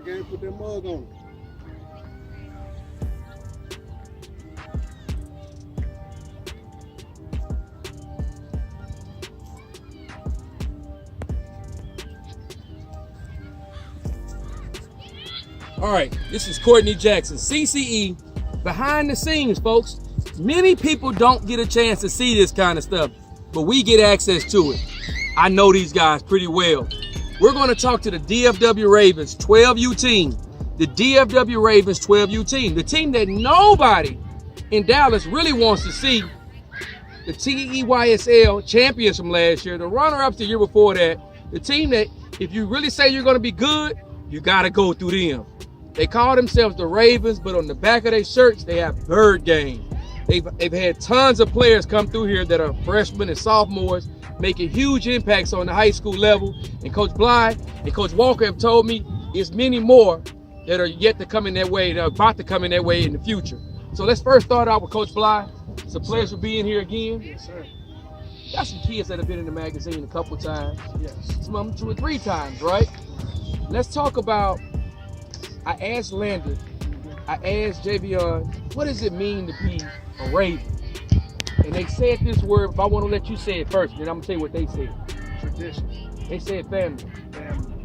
Again, put that mug on. All right, this is Courtney Jackson, CCE, behind the scenes, folks. Many people don't get a chance to see this kind of stuff, but we get access to it. I know these guys pretty well. We're going to talk to the DFW Ravens 12U team, the DFW Ravens 12U team, the team that nobody in Dallas really wants to see. The TEYSL champions from last year, the runner-ups the year before that, the team that if you really say you're going to be good, you got to go through them. They call themselves the Ravens, but on the back of their shirts, they have bird game. They've had tons of players come through here that are freshmen and sophomores, making huge impacts on the high school level. And Coach Bly and Coach Walker have told me there's many more that are yet to come in that way, that are about to come in that way in the future. So let's first start out with Coach Bly. It's a pleasure being here again. Yes, sir. Got some kids that have been in the magazine a couple times. Yes. Some of them 2 or 3 times, right? Let's talk about, I asked Landon, I asked Javion, what does it mean to be a Raven? And they said this word, if I want to let you say it first, then I'm going to tell you what they said. Tradition. They said family. Family.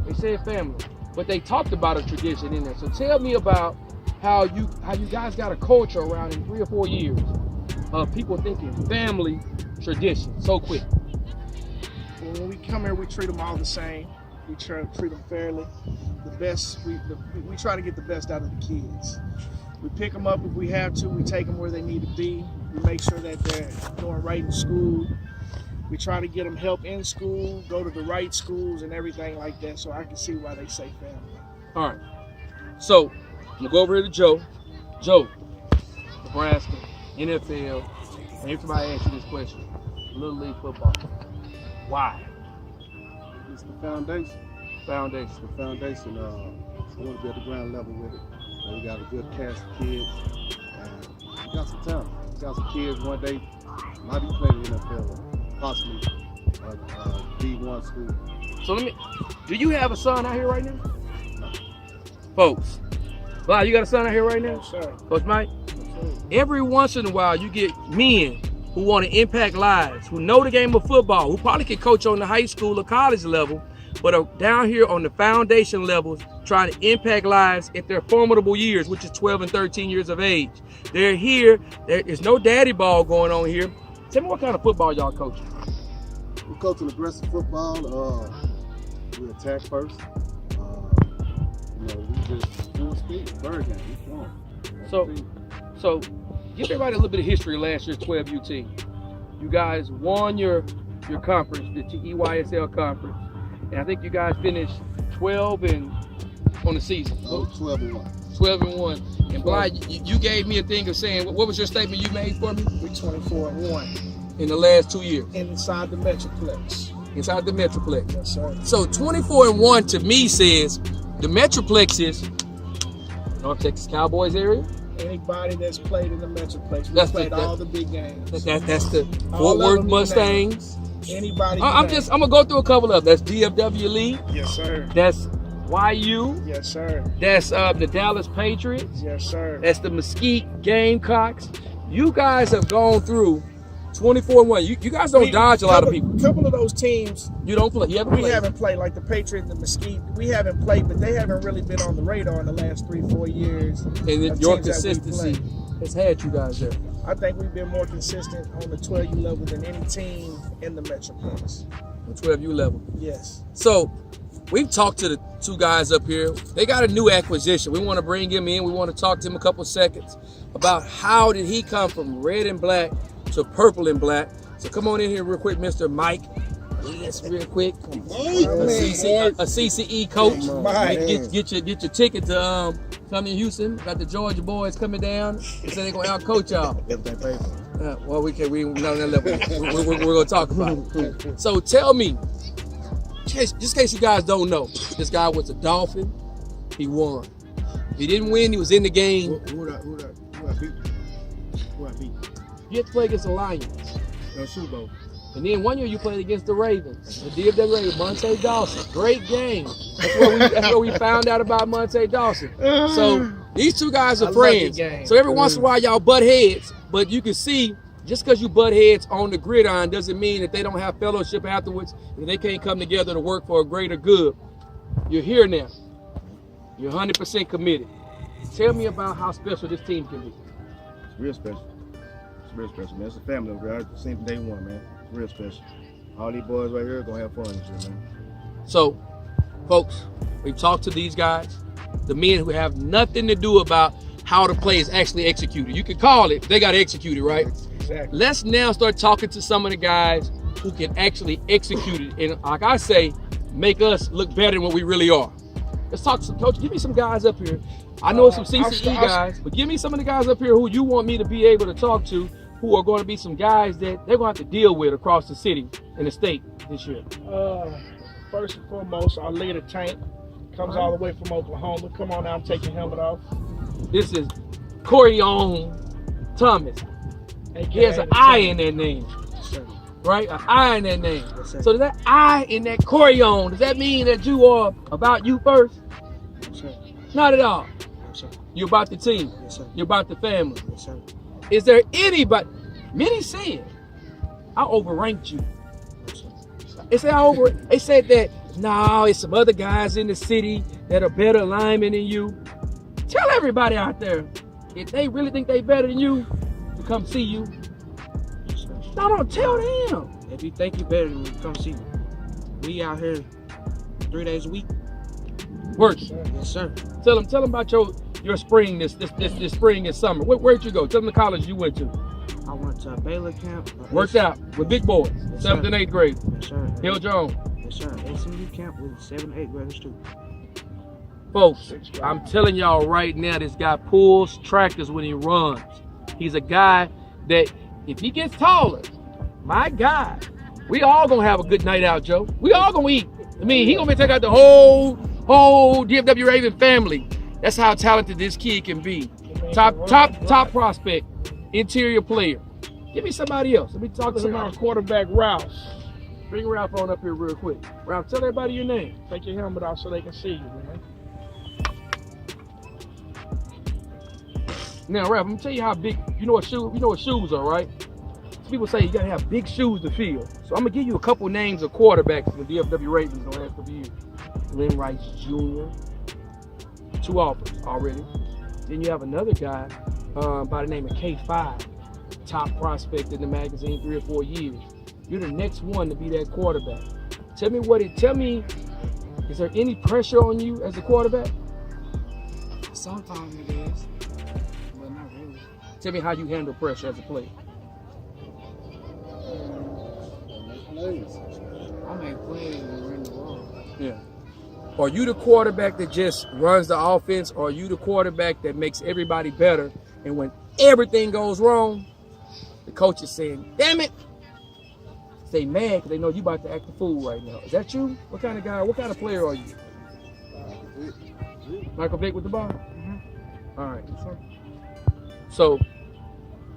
They said family. But they talked about a tradition in there. So tell me about how you guys got a culture around in 3 or 4 years of people thinking family, tradition, so quick. Well, when we come here, we treat them all the same. We try to treat them fairly. The best, we try to get the best out of the kids. We pick them up if we have to. We take them where they need to be. We make sure that they're doing right in school. We try to get them help in school, go to the right schools and everything like that, so I can see why they say family. All right. So I'm gonna go over here to Joe. Joe, Nebraska, NFL. And every time I ask you this question, Little League football. Why? It's the foundation. Foundation. The foundation. I want to be at the ground level with it. We got a good cast of kids. We got some talent. We got some kids one day might be playing in the NFL or possibly D1 school. So do you have a son out here right now? No. Folks, wow, you got a son out here right now? Yes, sir. Coach Mike? Yes, sir. Every once in a while, you get men who want to impact lives, who know the game of football, who probably can coach on the high school or college level, but are down here on the foundation levels trying to impact lives at their formidable years, which is 12 and 13 years of age. They're here. There is no daddy ball going on here. Tell me what kind of football y'all coaching. We're coaching aggressive football. We attack first. We just full speed. Bird game. We So give everybody a little bit of history of last year's 12U team. You guys won your conference, the TEYSL conference, and I think you guys finished 12 and on the season. 12 and 1. 12 and 1. And Bly, you gave me a thing of saying, what was your statement you made for me? We 24 and 1. In the last 2 years. Inside the Metroplex. Inside the Metroplex. Yes, sir. So 24 and 1 to me says the Metroplex is North Texas Cowboys area. Anybody that's played in the Metroplex, we That's played all the big games. That's the Fort Worth Mustangs. Anybody. I'm gonna go through a couple of them. That's DFW League. Yes, sir. That's YU. Yes, sir. That's the Dallas Patriots. Yes, sir. That's the Mesquite Gamecocks. You guys have gone through 24-1. You guys don't dodge a lot of people. A couple of those teams You don't play. You haven't we played. haven't played, like the Patriots and the Mesquite. We haven't played, but they haven't really been on the radar in the last 3-4 years. And of your teams that we consistency play. has had you guys there. I think we've been more consistent on the 12U level than any team in the Metroplex. The 12U level. Yes. So we've talked to the two guys up here. They got a new acquisition. We want to bring him in. We want to talk to him a couple seconds about how did he come from red and black to purple and black. So come on in here real quick, Mr. Mike. Yes, real quick. A CCE coach. Get your ticket to come to Houston. Got the Georgia boys coming down. They said they're gonna out coach y'all. Well, we not on that level. We're gonna talk about it. So tell me, just in case you guys don't know, this guy was a Dolphin. He won. He didn't win. He was in the game. Who I beat? You had to play against the Lions. No Super Bowl. And then one year you played against the Ravens, the DFW Ravens, Monte Dawson. Great game. That's where we found out about Monte Dawson. So these two guys are friends. So every once in a while y'all butt heads, but you can see just because you butt heads on the gridiron doesn't mean that they don't have fellowship afterwards and they can't come together to work for a greater good. You're here now. You're 100% committed. Tell me about how special this team can be. It's real special. It's real special, man. It's a family over here. Same from day one, man. It's real special. All these boys right here are gonna have fun this year, man. So, folks, we've talked to these guys, the men who have nothing to do about how the play is actually executed. You can call it, they got to execute it, right? Exactly. Let's now start talking to some of the guys who can actually execute it and, like I say, make us look better than what we really are. Let's talk to some coach. Give me some guys up here. I know some CCE guys, but give me some of the guys up here who you want me to be able to talk to, who are going to be some guys that they're going to have to deal with across the city and the state this year. First and foremost, our leader, Tank, comes all the way from Oklahoma. Come on out and take your helmet off. This is Corion Thomas. He has an I in that name, right? An I in that name. So does that I in that Corion, does that mean that you are about you first? Not at all. You're about the team. You're about the family. Is there anybody, many said, I overranked you. They said that, no, it's some other guys in the city that are better linemen than you. Tell everybody out there, if they really think they better than you, to come see you. No, don't tell them. If you think you better than me, come see me. We out here 3 days a week. Work. Yes, sir. Tell them about your spring this spring and summer. Where'd you go? Tell them the college you went to. I went to a Baylor camp. Worked out with big boys, Yes, 7th and 8th grade. Yes, sir. Hill Jones. Yes, sir. SMU camp with 7th and 8th graders too. Folks, I'm telling y'all right now, this guy pulls tractors when he runs. He's a guy that if he gets taller, my God, we all gonna have a good night out, Joe. We all gonna eat. I mean, he gonna be taking out the whole DFW Raven family. That's how talented this kid can be. Top prospect, interior player. Give me somebody else. Let me talk to Our quarterback, Ralph. Bring Ralph on up here real quick. Ralph, tell everybody your name. Take your helmet off so they can see you, man. Now, Ralph, I'm gonna tell you how big. You know what shoes are, right? People say you gotta have big shoes to fill. So I'm gonna give you a couple names of quarterbacks in the DFW Ravens in the last couple years. Lynn Rice Jr. 2 offers already. Then you have another guy by the name of K5, top prospect in the magazine 3 or 4 years. You're the next one to be that quarterback. Tell me, is there any pressure on you as a quarterback? Sometimes it is, but not really. Tell me how you handle pressure as a player. I make plays and run the ball. Yeah. Are you the quarterback that just runs the offense, or are you the quarterback that makes everybody better? And when everything goes wrong, the coach is saying, damn it. They mad because they know you about to act a fool right now. Is that you? What kind of guy, what kind of player are you? Michael Vick with the ball? All right. So,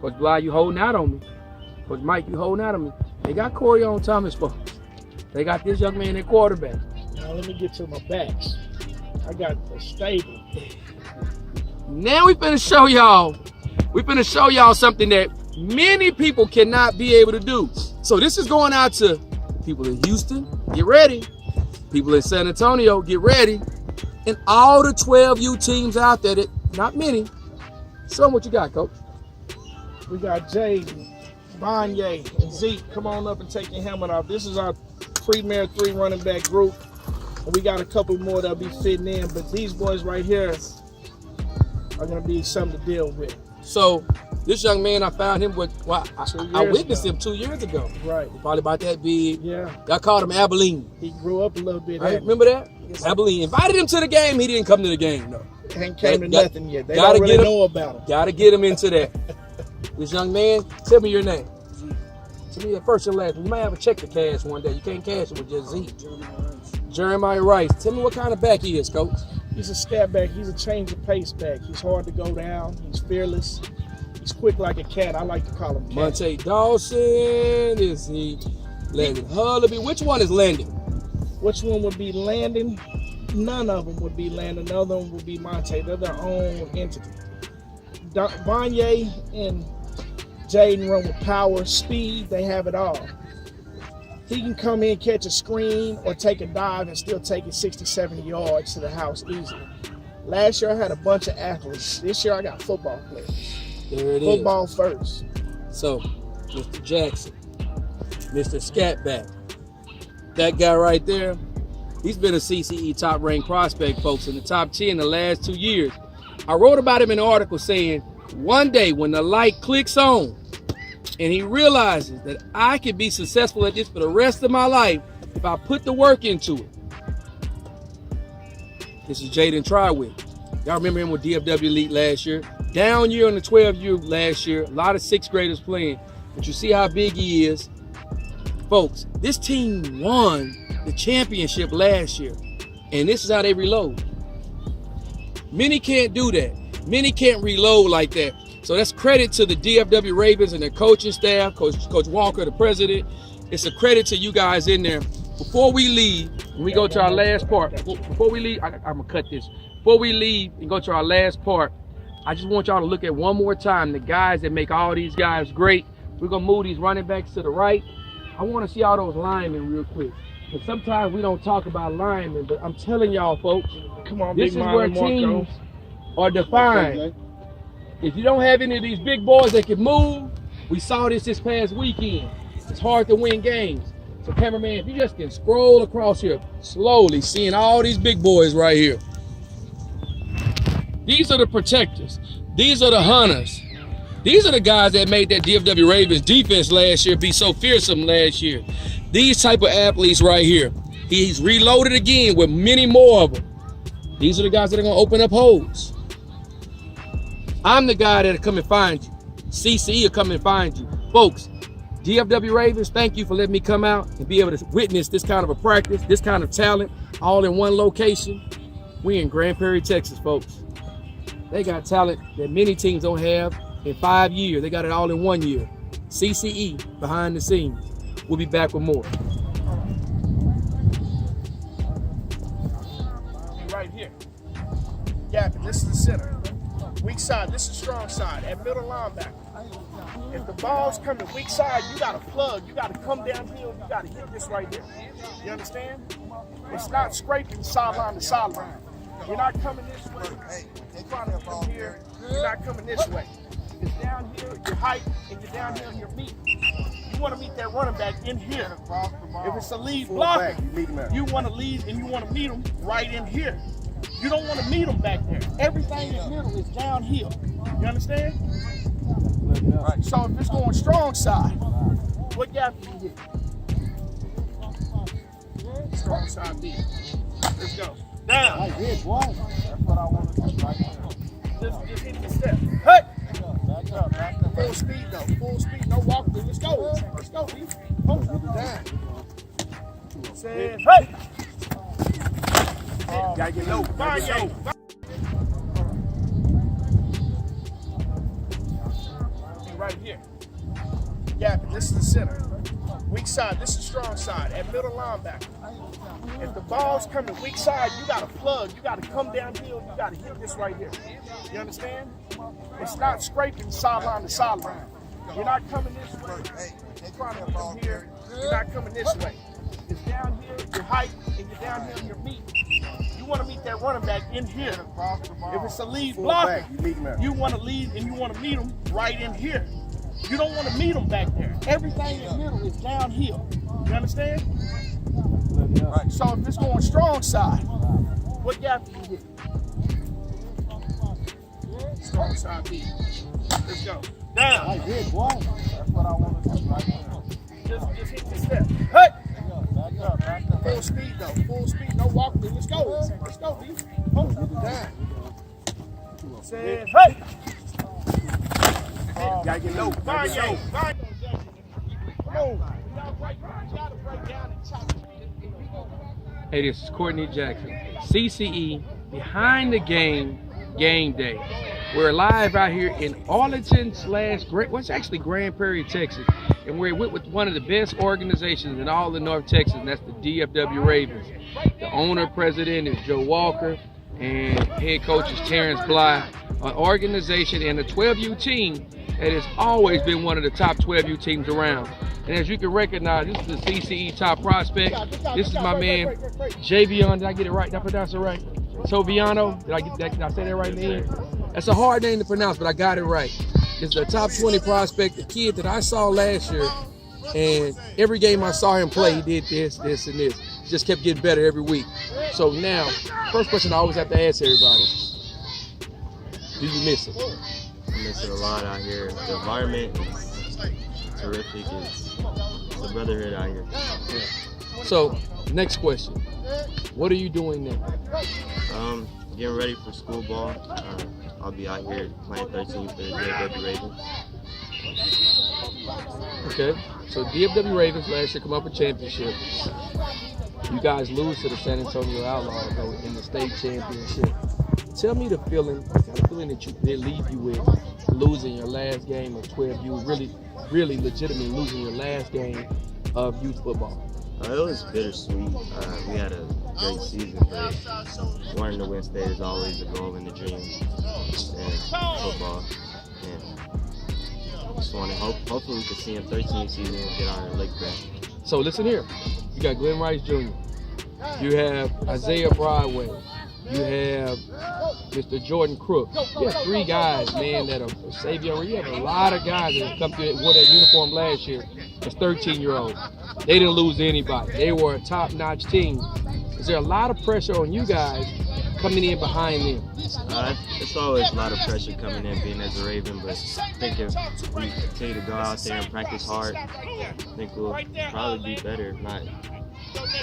Coach Bly, you holding out on me. Coach Mike, you holding out on me. They got Corion Thomas, folks. They got this young man at quarterback. Now let me get to my backs. I got a stable. Now we finna show y'all something that many people cannot be able to do. So this is going out to people in Houston, get ready. People in San Antonio, get ready. And all the 12U teams out there, that not many. Show them what you got, Coach. We got Jaden, Bonye, and Zeke. Come on up and take your helmet off. This is our premier 3 running back group. And we got a couple more that'll be fitting in, but these boys right here are gonna be something to deal with. So this young man, I found him with, well, I witnessed him 2 years ago. Right. Probably about that big. Yeah. Y'all called him Abilene. He grew up a little bit. Right? Remember that? Yes, Abilene invited him to the game. He didn't come to the game, no. Ain't came to nothing yet. They gotta don't really get him, know about him. Gotta get him into that. This young man, tell me your name. Tell me your first and last. You might have a check to cash one day. You can't cash it with just Zeke. Jeremiah Rice. Tell me what kind of back he is, Coach. He's a scat back. He's a change of pace back. He's hard to go down. He's fearless. He's quick like a cat. I like to call him cat. Monte Dawson. Is he Landon Hullaby? Which one is Landon? Which one would be Landon? None of them would be Landon. None of them would be Monte. They're their own entity. Bonye and Jaden run with power, speed. They have it all. He can come in, catch a screen, or take a dive and still take it 60, 70 yards to the house easily. Last year, I had a bunch of athletes. This year, I got football players. There it Football is. first. So, Mr. Jackson, Mr. Scatback, that guy right there, he's been a CCE top-ranked prospect, folks, in the top 10 the last 2 years. I wrote about him in an article saying, one day when the light clicks on and he realizes that I can be successful at this for the rest of my life if I put the work into it. This is Jaden Trywick. Y'all remember him with DFW Elite last year. Down year in the 12U last year. A lot of 6th graders playing. But you see how big he is. Folks, this team won the championship last year. And this is how they reload. Many can't do that. Many can't reload like that. So that's credit to the DFW Ravens and their coaching staff, Coach Walker, the president. It's a credit to you guys in there. Before we leave, when we go to our last part, before we leave, I'm gonna cut this. Before we leave and go to our last part, I just want y'all to look at one more time the guys that make all these guys great. We're gonna move these running backs to the right. I wanna see all those linemen real quick. Because sometimes we don't talk about linemen, but I'm telling y'all folks, Come on, this big is where Marco. teams are defined. If you don't have any of these big boys that can move, we saw this past weekend. It's hard to win games. So cameraman, if you just can scroll across here slowly, seeing all these big boys right here. These are the protectors. These are the hunters. These are the guys that made that DFW Ravens defense last year be so fearsome last year. These type of athletes right here. He's reloaded again with many more of them. These are the guys that are gonna open up holes. I'm the guy that'll come and find you. CCE will come and find you. Folks, DFW Ravens, thank you for letting me come out and be able to witness this kind of a practice, this kind of talent, all in one location. We in Grand Prairie, Texas, folks. They got talent that many teams don't have in 5 years. They got it all in 1 year. CCE, behind the scenes. We'll be back with more. Right here. Gap, this is the center. Weak side, this is strong side. At middle linebacker. If the ball's coming weak side, you got to plug. You got to come downhill. You got to hit this right here. You understand? It's not scraping sideline to sideline. You're not coming this way. You're trying to come here. You're not coming this way. It's down here, your height, and you're down here, your meat. You want to meet that running back in here. If it's a lead blocker, you want to lead and you want to meet him right in here. You don't want to meet him back there. Everything in the middle is downhill. You understand? All right, so if it's going strong side, what gap do you hit? Strong side B. Let's go. Down. I did one. That's what I want to do right now. Just hit the step. Hey! Back up, back up. Full speed though. Full speed. No walk through. Let's go. Let's go, B. Hold it down. Says, hey! Gotta get low. Right here. Gap, this is the center. Weak side, this is strong side. At middle linebacker. If the ball's coming weak side, you got to plug. You got to come downhill. You got to hit this right here. You understand? It's not scraping sideline to sideline. You're not coming this way. You're trying to come here. You're not coming this way. It's down here, your height, and you're down here on your meat. You want to meet that running back in here. If it's a lead blocker, you want to lead and you want to meet him right in here. You don't want to meet him back there. Everything in the middle is downhill. You understand? Right. So if it's going strong side, what gap do you hit? Strong side B. Let's go. Down. I did, boy. That's what I want to do right now. Just hit the step. Hey! Full speed though. Full speed. No walking. Let's go. Let's go, B. Hold it down. Said, hey! Gotta get low. Fine, yo. Fine. Come on. Hey, this is Courtney Jackson, CCE Behind the Game Day. We're live out here in Arlington what's actually Grand Prairie, Texas, and we're with one of the best organizations in all of North Texas, and that's the DFW Ravens. The owner, president is Joe Walker, and head coach is Terrence Bly. An organization and a 12U team that has always been one of the top 12U teams around. And as you can recognize, this is the CCE top prospect. This is my man, Javion. Did I get it right? Did I pronounce it right? Toviano. Did I say that right in the end? That's a hard name to pronounce, but I got it right. It's the top 20 prospect, the kid that I saw last year. And every game I saw him play, he did this, and this. He just kept getting better every week. So now, first question I always have to ask everybody, do you miss it? I miss it a lot out here. The environment is terrific. It's a brotherhood out here. So, next question. What are you doing now? Getting ready for school ball. I'll be out here playing 13 for the DFW Ravens. Okay, so DFW Ravens last year come up with championship. You guys lose to the San Antonio Outlaws though in the state championship. Tell me the feeling that they leave you with losing your last game of 12U, really legitimately losing your last game of youth football. It was bittersweet. We had a great season, but wanting to win state is always a goal and a dream in football. And just want to hopefully we can see in 13 season and get our leg back. So listen here, you got Glenn Rice Jr., you have Isaiah Broadway, you have Mr. Jordan Crook. You have three guys, man, that are Savion. You have a lot of guys that have come through wore that uniform last year as 13-year-olds. They didn't lose anybody. They were a top-notch team. Is there a lot of pressure on you guys coming in behind them? It's always a lot of pressure coming in being as a Raven, but I think if we continue to go out there and practice hard, I think we'll probably be better, if not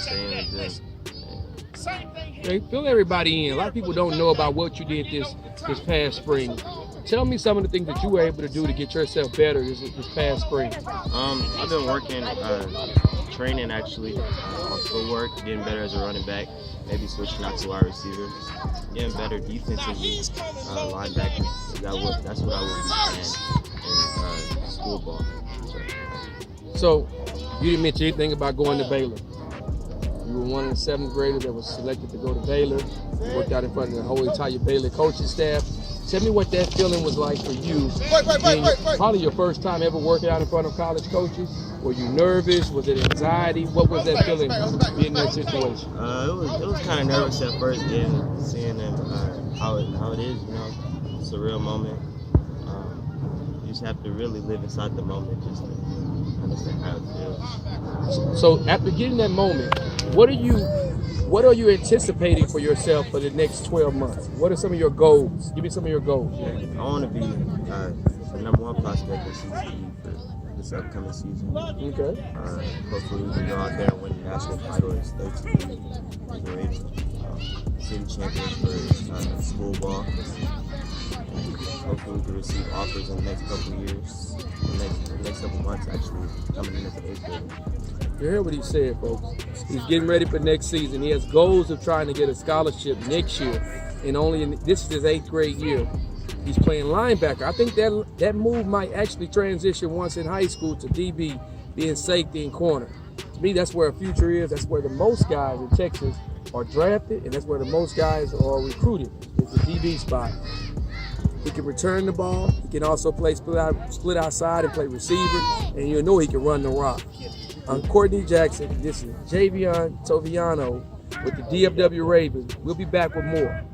staying as good. Okay, fill everybody in. A lot of people don't know about what you did this past spring. Tell me some of the things that you were able to do to get yourself better this past spring. I've been working, training actually, on footwork, getting better as a running back, maybe switching out to wide receiver, getting better defensively, linebacker. That's what I will be playing in school ball. So, you didn't mention anything about going to Baylor. You were one of the 7th graders that was selected to go to Baylor. You worked out in front of the whole entire Baylor coaching staff. Tell me what that feeling was like for you. Probably your first time ever working out in front of college coaches. Were you nervous? Was it anxiety? What was that feeling being in that situation? It was kind of nervous at first, seeing how it is. You know, it's a real moment. You just have to really live inside the moment just to understand how it feels. So after getting that moment, what are you anticipating for yourself for the next 12 months? What are some of your goals? Give me some of your goals. I want to be the #1 prospect in CCE for this upcoming season. Okay. Hopefully we can go out there and win the national title as 13 Ravens, city champions for school ball. Hopefully we can receive offers in the next couple of years, the next couple months actually, coming in as an 8th grader. You heard what he said, folks. He's getting ready for next season. He has goals of trying to get a scholarship next year, and this is his 8th grade year. He's playing linebacker. I think that move might actually transition once in high school to DB, being safety and corner. To me, that's where a future is. That's where the most guys in Texas are drafted, and that's where the most guys are recruited. It's the DB spot. He can return the ball. He can also play split outside and play receiver. And you know he can run the rock. I'm Courtney Jackson. This is Javion Toviano with the DFW Ravens. We'll be back with more.